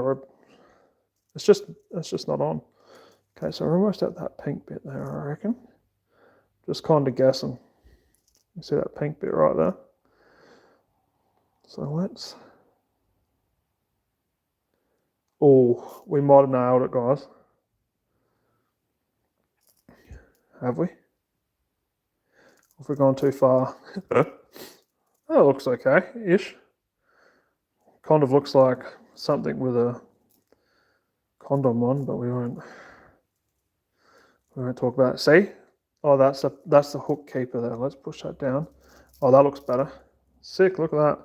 it's just not on. Okay, so we're almost at that pink bit there, I reckon. Just kind of guessing. You see that pink bit right there? So let's... Oh, we might have nailed it, guys. Have we? Have we gone too far? That looks okay-ish. Kind of looks like something with a condom on, but we won't talk about it. See? Oh, that's the hook keeper there. Let's push that down. Oh, that looks better. Sick, look at that.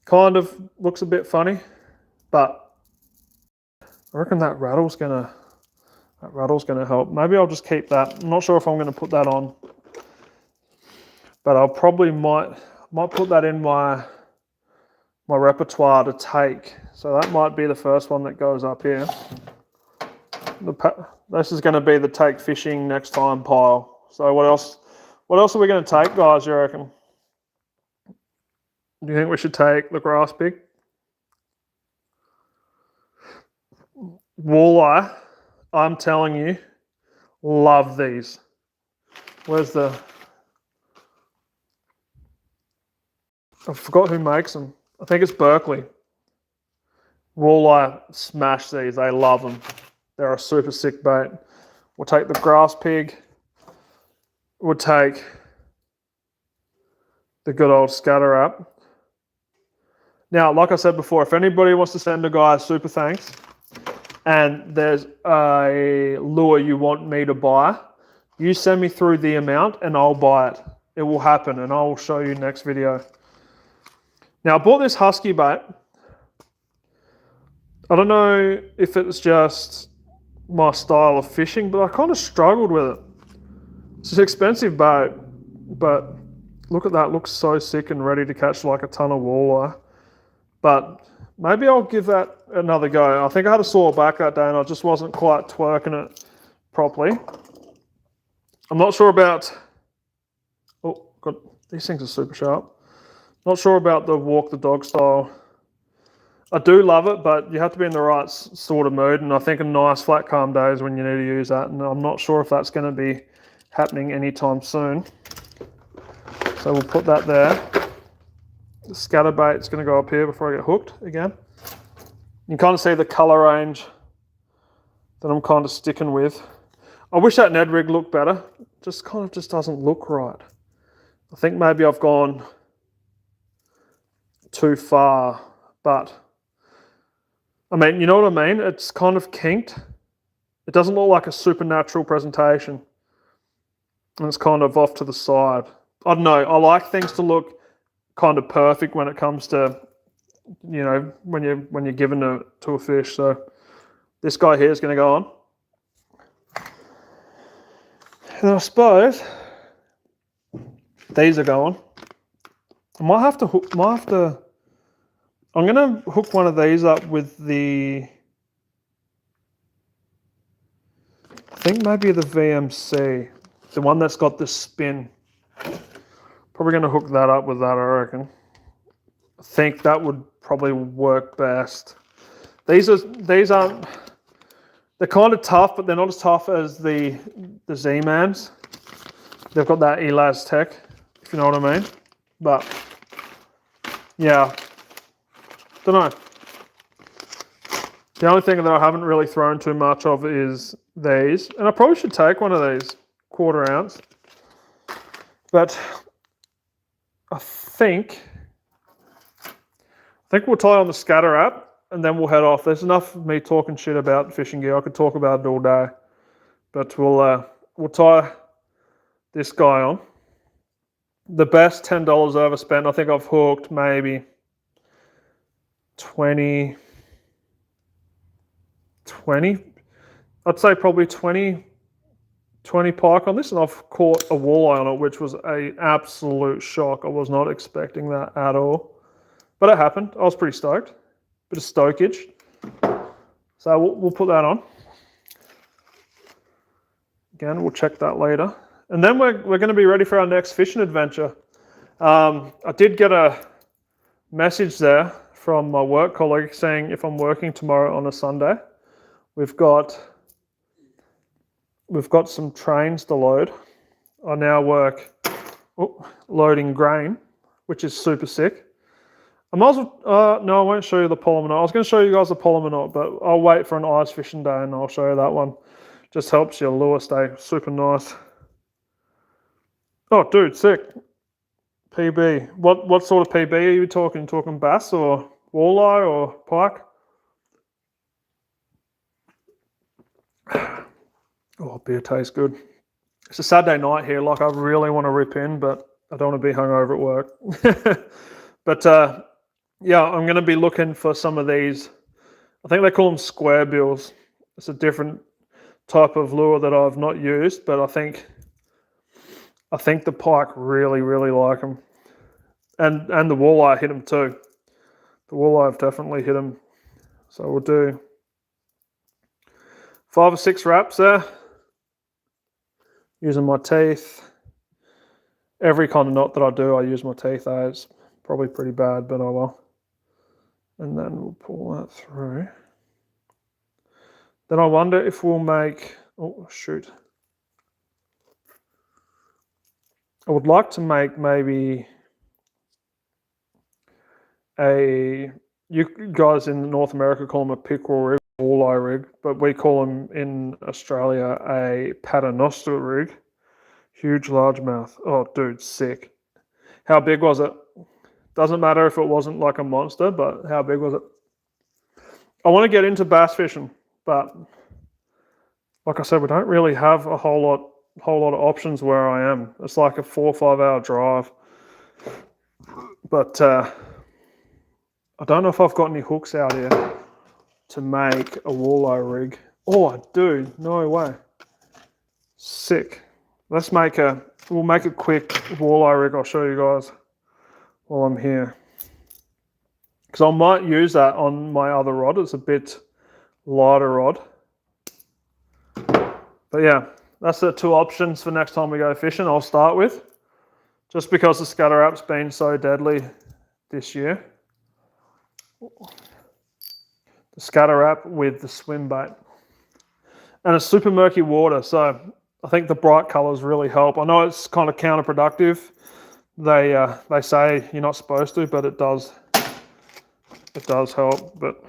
Kind of looks a bit funny, but I reckon that rattle's gonna help. Maybe I'll just keep that. I'm not sure if I'm gonna put that on, but I'll probably might put that in my repertoire to take. So that might be the first one that goes up here. This is going to be the take fishing next time pile. So what else are we going to take, guys, you reckon? Do you think we should take the grass pig? Walleye, I'm telling you, love these. Where's the... I forgot who makes them. I think it's Berkeley. Walleye smash these. They love them. They're a super sick bait. We'll take the grass pig. We'll take the good old scatter wrap. Now, like I said before, if anybody wants to send a guy a super thanks and there's a lure you want me to buy, you send me through the amount and I'll buy it. It will happen and I'll show you next video. Now, I bought this husky bait. I don't know if it's just my style of fishing, but I kind of struggled with it. It's an expensive bait, but look at that. It looks so sick and ready to catch like a ton of walleye. But maybe I'll give that another go. I think I had a sore back that day and I just wasn't quite twerking it properly. I'm not sure about... Oh, God, these things are super sharp. Not sure about the walk the dog style. I do love it, but you have to be in the right sort of mood, and I think a nice flat calm day is when you need to use that, and I'm not sure if that's going to be happening anytime soon. So we'll put that there. The scatter bait's going to go up here before I get hooked again. You can kind of see the color range that I'm kind of sticking with. I wish that Ned rig looked better. Just kind of just doesn't look right. I think maybe I've gone too far, but I mean, you know what I mean? It's kind of kinked. It doesn't look like a supernatural presentation. And it's kind of off to the side. I don't know. I like things to look kind of perfect when it comes to, you know, when you're giving it to a fish. So this guy here is going to go on. And I suppose these are going. I might have to I'm going to hook one of these up with the, I think maybe the VMC, the one that's got the spin. Probably going to hook that up with that, I reckon. I think that would probably work best. These aren't. They're kind of tough, but they're not as tough as the Z-Mans. They've got that Elaz tech, if you know what I mean. But yeah, don't know. The only thing that I haven't really thrown too much of is these, and I probably should take one of these 1/4 ounce. But I think we'll tie on the scatter app. And then we'll head off. There's enough of me talking shit about fishing gear. I could talk about it all day. But we'll tie this guy on. The best $10 I ever spent. I think I've hooked maybe 20. I'd say probably 20 pike on this, and I've caught a walleye on it, which was an absolute shock. I was not expecting that at all. But it happened. I was pretty stoked. Bit of stokage. So we'll put that on. Again, we'll check that later. And then we're going to be ready for our next fishing adventure. I did get a message there from my work colleague saying if I'm working tomorrow on a Sunday, we've got some trains to load. I now work loading grain, which is super sick. I might as well, no, I won't show you the polymer knot. I was going to show you guys the polymer knot, but I'll wait for an ice fishing day and I'll show you that one. Just helps your lure stay super nice. Oh, dude, sick. PB. What sort of PB are you talking? Talking bass or walleye or pike? Oh, beer tastes good. It's a Saturday night here. Like, I really want to rip in, but I don't want to be hungover at work. But yeah, I'm going to be looking for some of these. I think they call them square bills. It's a different type of lure that I've not used, but I think the pike really, really like them. And the walleye hit them too. The walleye have definitely hit them. So we'll do 5 or 6 wraps there. Using my teeth. Every kind of knot that I do, I use my teeth. It's probably pretty bad, but I will. And then we'll pull that through. Then I wonder if we'll make, oh shoot. I would like to make maybe you guys in North America call them a pickerel rig, walleye rig, but we call them in Australia a paternoster rig. Huge largemouth. Oh dude, sick. How big was it? Doesn't matter if it wasn't like a monster, but how big was it? I want to get into bass fishing, but like I said, we don't really have a whole lot of options where I am. It's like a 4 or 5 hour drive. But I don't know if I've got any hooks out here to make a walleye rig. Oh, dude, no way. Sick. We'll make a quick walleye rig. I'll show you guys while I'm here. Because I might use that on my other rod. It's a bit lighter rod. But yeah, that's the 2 options for next time we go fishing. I'll start with, just because the scatter app's been so deadly this year. The scatter app with the swim bait. And it's super murky water, so I think the bright colors really help. I know it's kind of counterproductive. They say you're not supposed to, but it does. It does help. But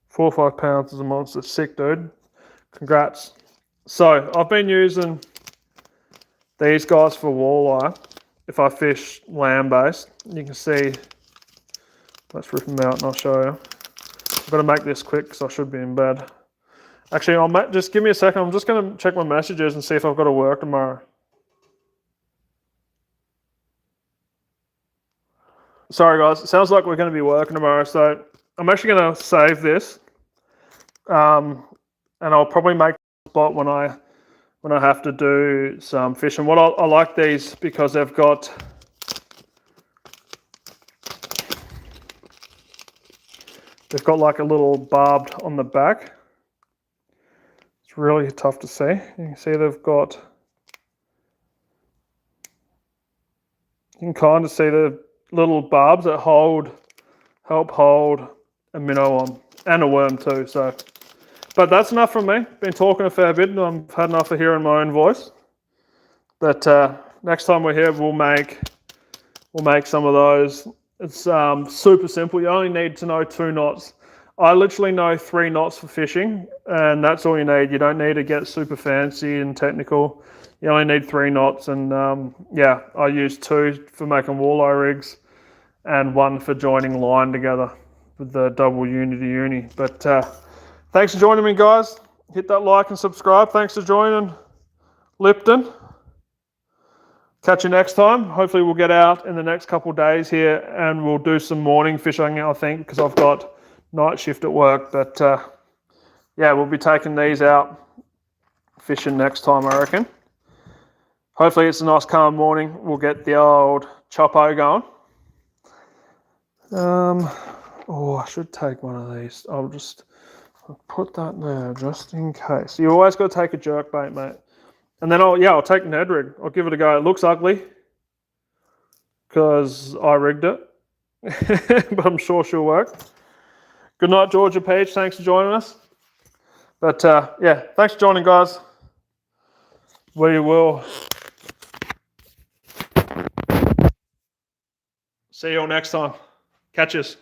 4 or 5 pounds is a monster. Sick, dude. Congrats. So I've been using these guys for walleye. If I fish land-based, you can see. Let's rip them out and I'll show you. I've got to make this quick because I should be in bed. Actually, just give me a second. I'm just going to check my messages and see if I've got to work tomorrow. Sorry guys, it sounds like we're going to be working tomorrow, so I'm actually going to save this, and I'll probably make a spot when I have to do some fishing. I like these because they've got like a little barbed on the back. It's really tough to see. You can see they've got. You can kind of see the little barbs that help hold a minnow on, and a worm too. So, but that's enough from me. Been talking a fair bit, and I've had enough of hearing my own voice. But next time we're here, we'll make some of those. It's super simple. You only need to know 2 knots. I literally know 3 knots for fishing, and that's all you need. You don't need to get super fancy and technical. You only need 3 knots, and yeah, I use 2 for making walleye rigs, and 1 for joining line together with the double uni to uni. But thanks for joining me, guys. Hit that like and subscribe. Thanks for joining, Lipton. Catch you next time. Hopefully we'll get out in the next couple of days here and we'll do some morning fishing, I think, because I've got night shift at work. But yeah, we'll be taking these out fishing next time, I reckon. Hopefully it's a nice calm morning. We'll get the old choppo going. Oh, I should take one of these. I'll put that there just in case. You always got to take a jerk bait, mate. And then I'll take an head rig. I'll give it a go. It looks ugly because I rigged it, but I'm sure she'll work. Good night, Georgia Peach. Thanks for joining us. But yeah, thanks for joining, guys. We will see you all next time. Catch us.